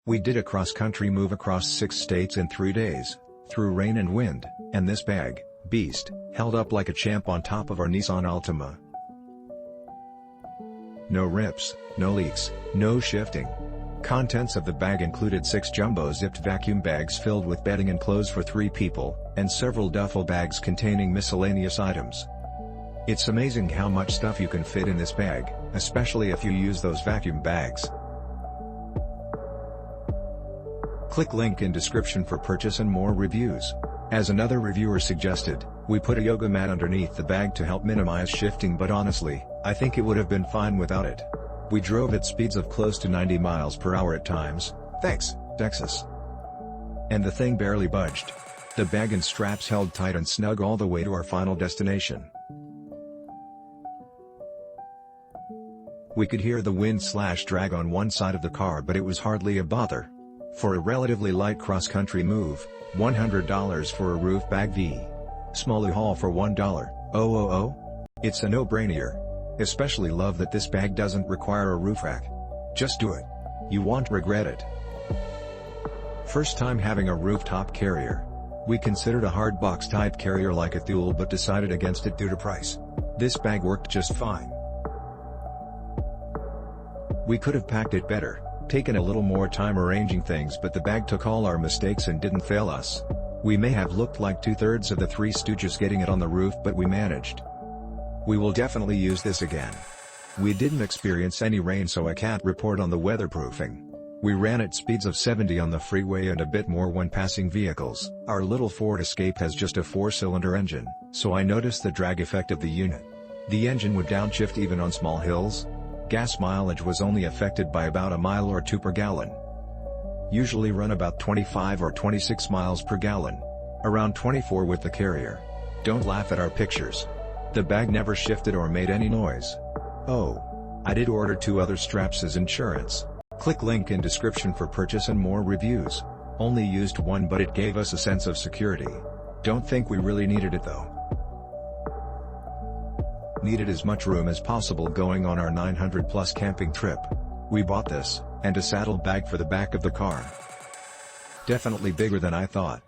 We did a cross-country move across 6 states in 3 days, through rain and wind, and this bag, beast, held up like a champ on top of our Nissan Altima. No rips, no leaks, no shifting. Contents of the bag included 6 jumbo zipped vacuum bags filled with bedding and clothes for 3 people, and several duffel bags containing miscellaneous items. It's amazing how much stuff you can fit in this bag, especially if you use those vacuum bags. Click link in description for purchase and more reviews. As another reviewer suggested, we put a yoga mat underneath the bag to help minimize shifting, but honestly, I think it would have been fine without it. We drove at speeds of close to 90 miles per hour at times, thanks, Texas. And the thing barely budged. The bag and straps held tight and snug all the way to our final destination. We could hear the wind/drag on one side of the car, but it was hardly a bother. For a relatively light cross-country move, $100 for a RoofBag V. Small U-Haul for $1,000. It's a no-brainer. Especially love that this bag doesn't require a roof rack. Just do it. You won't regret it. First time having a rooftop carrier. We considered a hard box type carrier like a Thule but decided against it due to price. This bag worked just fine. We could have packed it better, taken a little more time arranging things, but the bag took all our mistakes and didn't fail us. We may have looked like 2/3 of the Three Stooges getting it on the roof, but we managed. We will definitely use this again. We didn't experience any rain, so I can't report on the weatherproofing. We ran at speeds of 70 on the freeway and a bit more when passing vehicles. Our little Ford Escape has just a 4-cylinder engine, so I noticed the drag effect of the unit. The engine would downshift even on small hills. Gas mileage was only affected by about a mile or 2 per gallon. Usually run about 25 or 26 miles per gallon. Around 24 with the carrier. Don't laugh at our pictures. The bag never shifted or made any noise. Oh, I did order 2 other straps as insurance. Click link in description for purchase and more reviews. Only used one, but it gave us a sense of security. Don't think we really needed it though. Needed as much room as possible going on our 900+ camping trip. We bought this, and a saddle bag for the back of the car. Definitely bigger than I thought.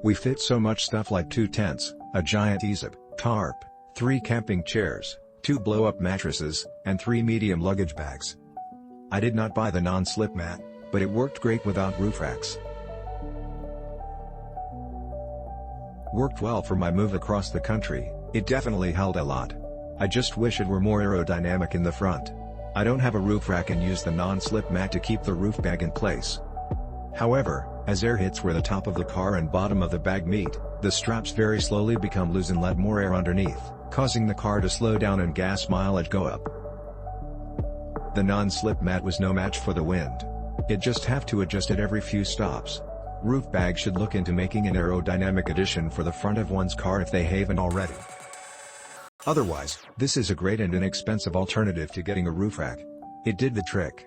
We fit so much stuff like 2 tents, a giant easel, tarp, 3 camping chairs, 2 blow-up mattresses, and 3 medium luggage bags. I did not buy the non-slip mat, but it worked great without roof racks. Worked well for my move across the country. It definitely held a lot. I just wish it were more aerodynamic in the front. I don't have a roof rack and use the non-slip mat to keep the roof bag in place. However, as air hits where the top of the car and bottom of the bag meet, the straps very slowly become loose and let more air underneath, causing the car to slow down and gas mileage go up. The non-slip mat was no match for the wind. It just have to adjust it every few stops. RoofBag should look into making an aerodynamic addition for the front of one's car if they haven't already. Otherwise, this is a great and inexpensive alternative to getting a roof rack. It did the trick.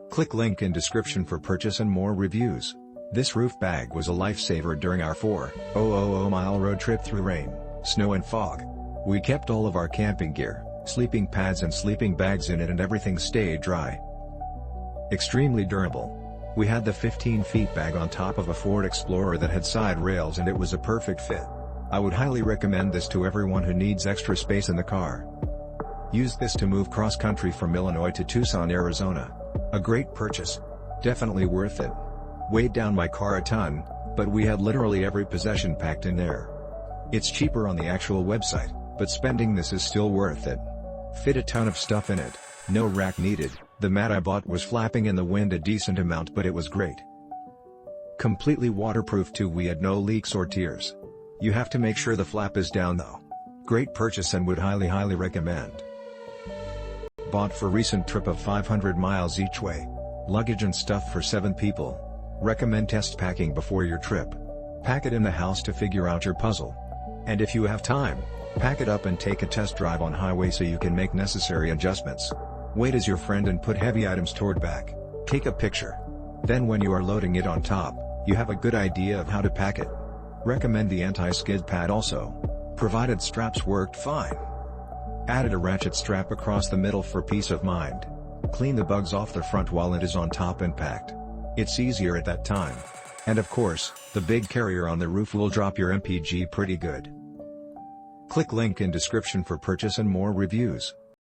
Click link in description for purchase and more reviews. This roof bag was a lifesaver during our 4,000-mile road trip through rain, snow and fog. We kept all of our camping gear, sleeping pads and sleeping bags in it, and everything stayed dry. Extremely durable. We had the 15-feet bag on top of a Ford Explorer that had side rails, and it was a perfect fit. I would highly recommend this to everyone who needs extra space in the car. Use this to move cross-country from Illinois to Tucson, Arizona. A great purchase. Definitely worth it. Weighed down my car a ton, but we had literally every possession packed in there. It's cheaper on the actual website, but spending this is still worth it. Fit a ton of stuff in it, no rack needed. The mat I bought was flapping in the wind a decent amount, but it was great. Completely waterproof too, we had no leaks or tears. You have to make sure the flap is down though. Great purchase and would highly recommend. Bought for recent trip of 500 miles each way. Luggage and stuff for 7 people. Recommend test packing before your trip. Pack it in the house to figure out your puzzle. And if you have time, pack it up and take a test drive on highway so you can make necessary adjustments. Wait as your friend and put heavy items toward back. Take a picture. Then when you are loading it on top, you have a good idea of how to pack it. Recommend the anti-skid pad also. Provided straps worked fine. Added a ratchet strap across the middle for peace of mind. Clean the bugs off the front while it is on top and packed. It's easier at that time. And of course, the big carrier on the roof will drop your MPG pretty good. Click link in description for purchase and more reviews.